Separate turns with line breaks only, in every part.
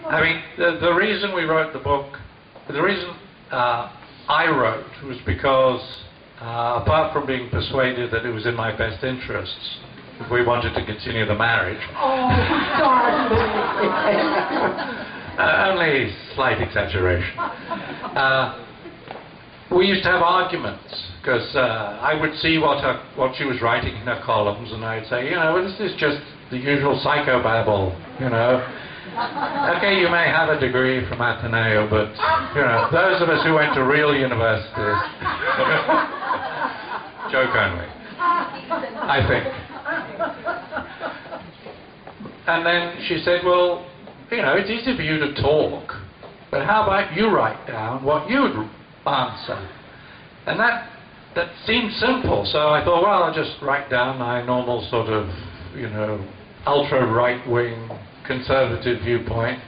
I mean, the reason we wrote the book, the reason I wrote was because, apart from being persuaded that it was in my best interests, if we wanted to continue the marriage.
Oh, darling!
Only slight exaggeration. We used to have arguments, because I would see what she was writing in her columns, and I'd say, you know, well, this is just the usual psychobabble, you know. Okay, you may have a degree from Ateneo, but, you know, those of us who went to real universities, joke only, I think. And then she said, well, you know, it's easy for you to talk, but how about you write down what you'd answer? And that seemed simple, so I thought, well, I'll just write down my normal sort of, you know, ultra-right-wing conservative viewpoint.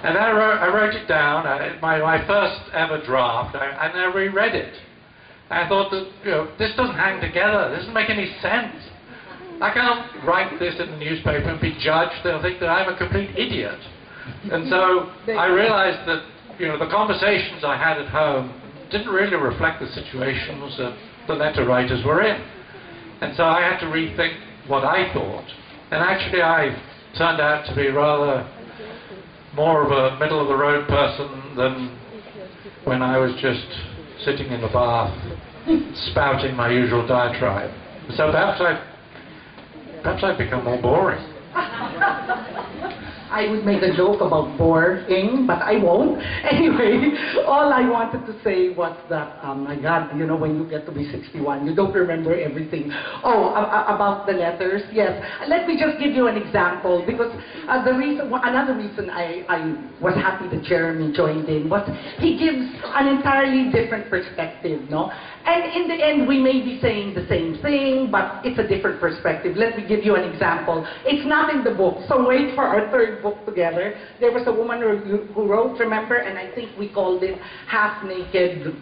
And then I wrote it down, my first ever draft, and I reread it. And I thought that, you know, this doesn't hang together, this doesn't make any sense. I can't write this in the newspaper and be judged, they'll think that I'm a complete idiot. And so I realized that, you know, the conversations I had at home didn't really reflect the situations that the letter writers were in. And so I had to rethink what I thought. And actually I turned out to be rather more of a middle-of-the-road person than when I was just sitting in the bath spouting my usual diatribe. So perhaps I've become more boring.
I would make a joke about boring, but I won't. Anyway, all I wanted to say was that, my God, you know, when you get to be 61, you don't remember everything. Oh, about the letters, yes. Let me just give you an example, because another reason I was happy that Jeremy joined in was he gives an entirely different perspective, no? And in the end, we may be saying the same thing, but it's a different perspective. Let me give you an example. It's not in the book, so wait for our third book together. There was a woman who wrote, remember, and I think we called it Half Naked,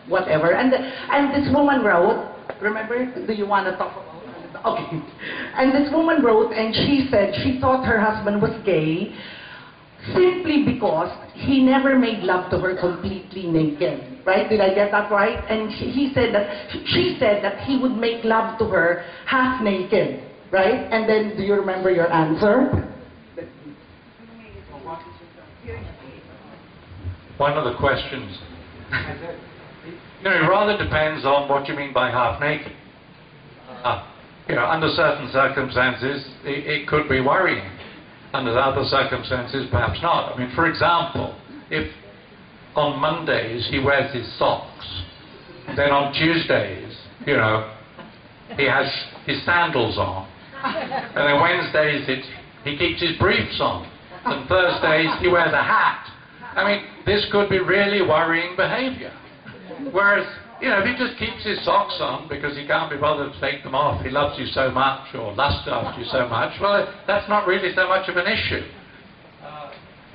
whatever. And this woman wrote, remember, do you want to talk about it? Okay. And this woman wrote, and she said she thought her husband was gay simply because he never made love to her completely naked. Right? Did I get that right? And she said that he would make love to her half naked. Right? And then, do you remember your answer?
One of the questions, you know, it rather depends on what you mean by half naked. You know, under certain circumstances, it could be worrying. Under other circumstances, perhaps not. I mean, for example, if on Mondays he wears his socks, then on Tuesdays, you know, he has his sandals on, and then Wednesdays he keeps his briefs on, and Thursdays he wears a hat. I mean, this could be really worrying behavior. Whereas, you know, if he just keeps his socks on because he can't be bothered to take them off, he loves you so much or lusts after you so much, well, that's not really so much of an issue.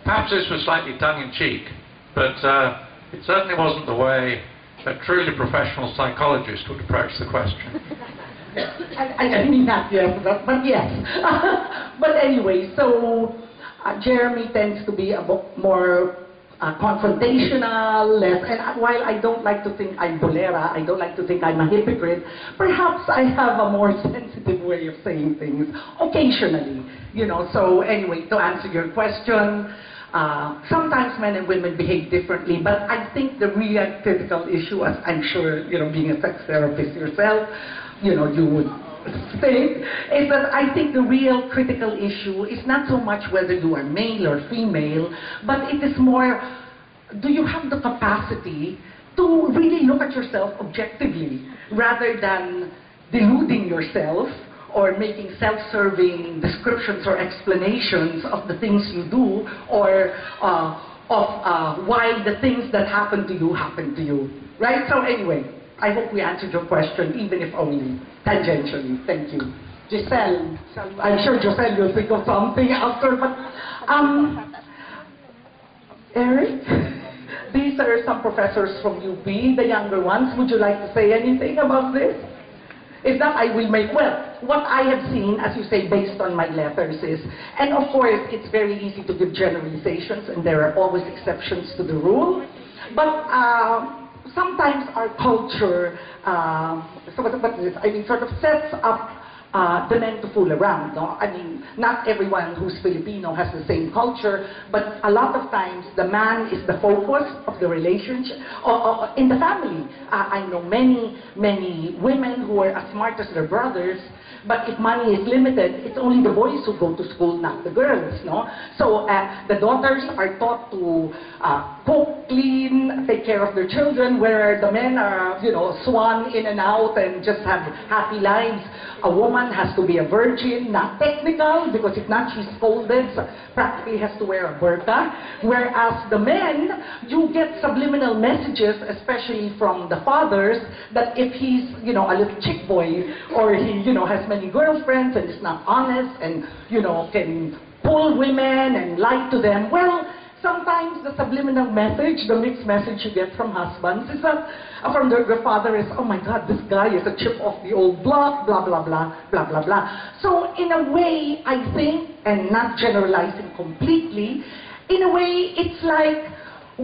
Perhaps this was slightly tongue-in-cheek, but it certainly wasn't the way a truly professional psychologist would approach the question.
I mean that, yes, but yes. But anyway, so Jeremy tends to be a bit more confrontational, less, and while I don't like to think I'm bolera, I don't like to think I'm a hypocrite, perhaps I have a more sensitive way of saying things, occasionally, you know. So anyway, to answer your question, sometimes men and women behave differently, but I think the real critical issue, as I'm sure, you know, being a sex therapist yourself, you know, you would think, is that I think the real critical issue is not so much whether you are male or female, but it is more, do you have the capacity to really look at yourself objectively, rather than deluding yourself or making self-serving descriptions or explanations of the things you do, or why the things that happen to you, right? So anyway, I hope we answered your question, even if only tangentially. Thank you. Giselle, I'm sure Giselle will think of something after, but Eric, these are some professors from UP, the younger ones. Would you like to say anything about this? If not, I will make, well, what I have seen, as you say, based on my letters is, and of course, it's very easy to give generalizations, and there are always exceptions to the rule, but sometimes our culture, what is it? I mean, sort of sets up the men to fool around, no? I mean, not everyone who's Filipino has the same culture, but a lot of times the man is the focus of the relationship in the family. I know many women who are as smart as their brothers, but if money is limited, it's only the boys who go to school, not the girls, no? So the daughters are taught to cook, clean, take care of their children, where the men are, you know, swan in and out and just have happy lives. A woman has to be a virgin, not technical, because if not, she's scolded, so practically has to wear a burqa. Whereas the men, you get subliminal messages, especially from the fathers, that if he's, you know, a little chick boy, or he, you know, has many girlfriends and is not honest and, you know, can pull women and lie to them, well, sometimes the subliminal message, the mixed message you get from husbands is that, from their father is, oh my God, this guy is a chip off the old block, blah, blah, blah, blah, blah, blah. So in a way, I think, and not generalizing completely, in a way, it's like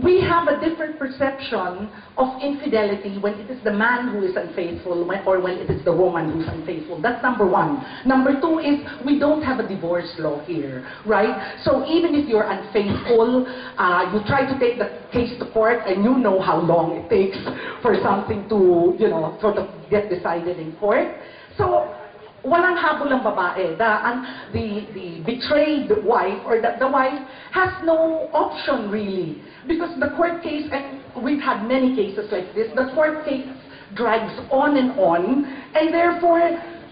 we have a different perception of infidelity when it is the man who is unfaithful or when it is the woman who's unfaithful. That's number one. Number two is we don't have a divorce law here, right? So even if you're unfaithful, you try to take the case to court and you know how long it takes for something to, you know, sort of get decided in court. So walang habol ang babae. The betrayed wife or the wife has no option really. Because the court case, and we've had many cases like this, the court case drags on, and therefore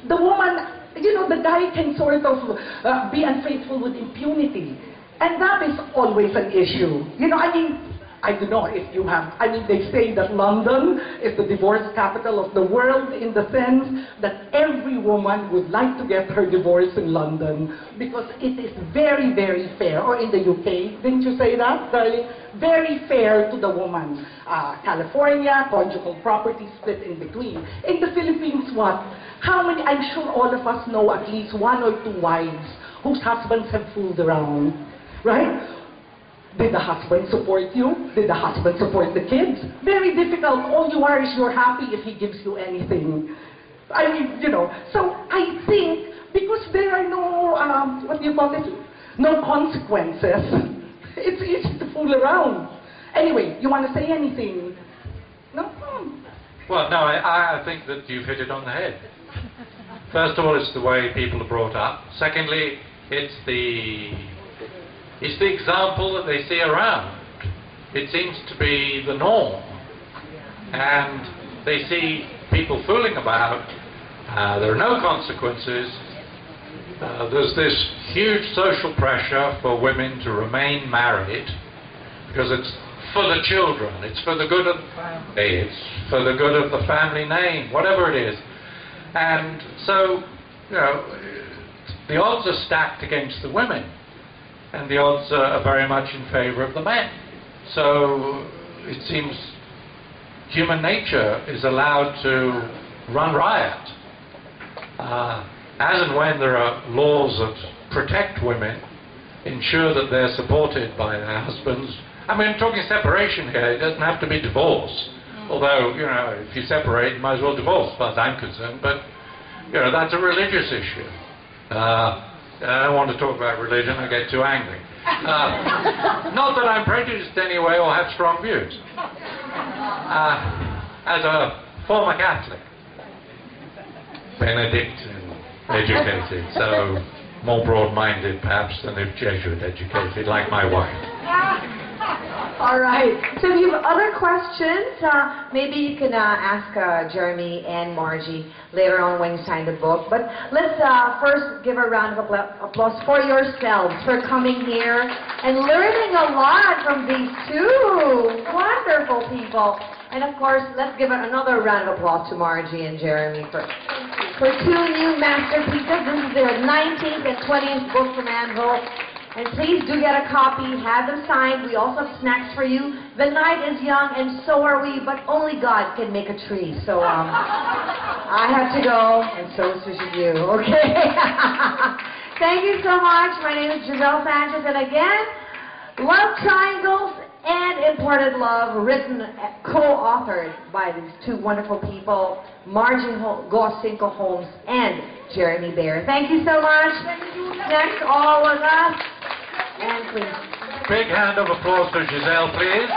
the woman, you know, the guy can sort of be unfaithful with impunity. And that is always an issue. You know, I mean, I don't know if you have, I mean, they say that London is the divorce capital of the world in the sense that every woman would like to get her divorce in London because it is very, very fair. Or in the UK, didn't you say that, darling? Very fair to the woman. California, conjugal property split in between. In the Philippines, what? How many, I'm sure all of us know at least one or two wives whose husbands have fooled around, right? Did the husband support you? Did the husband support the kids? Very difficult. All you are is you're happy if he gives you anything. I mean, you know, so I think because there are no, what do you call it? No consequences. It's easy to fool around. Anyway, you want to say anything? No?
Well, no, I think that you've hit it on the head. First of all, it's the way people are brought up. Secondly, it's the example that they see around. It seems to be the norm. And they see people fooling about. There are no consequences. There's this huge social pressure for women to remain married because it's for the children, it's for the good of the family, it's for the good of the family name, whatever it is. And so, you know, the odds are stacked against the women. And the odds are very much in favor of the men. So it seems human nature is allowed to run riot. As and when there are laws that protect women, ensure that they're supported by their husbands. I mean, talking separation here, it doesn't have to be divorce. Although, you know, if you separate, you might as well divorce, as far as I'm concerned. But, you know, that's a religious issue. I don't want to talk about religion, I get too angry. Not that I'm prejudiced anyway or have strong views. As a former Catholic, Benedictine educated, so more broad-minded perhaps than if Jesuit educated, like my wife.
All right. So if you have other questions, maybe you can ask Jeremy and Margie later on when you sign the book. But let's first give a round of applause for yourselves for coming here and learning a lot from these two wonderful people. And of course, let's give another round of applause to Margie and Jeremy for two new masterpieces. This is their 19th and 20th book from Anvil. And please do get a copy, have them signed. We also have snacks for you. The night is young and so are we, but only God can make a tree. So I have to go, and so should you, okay? Thank you so much. My name is Giselle Sanchez, and again, Love Triangles and Imported Love, written, co-authored by these two wonderful people, Margie Go-Cinco Holmes and Jeremy Bear. Thank you so much. Next, all of us. And please.
Big hand of applause for Giselle, please.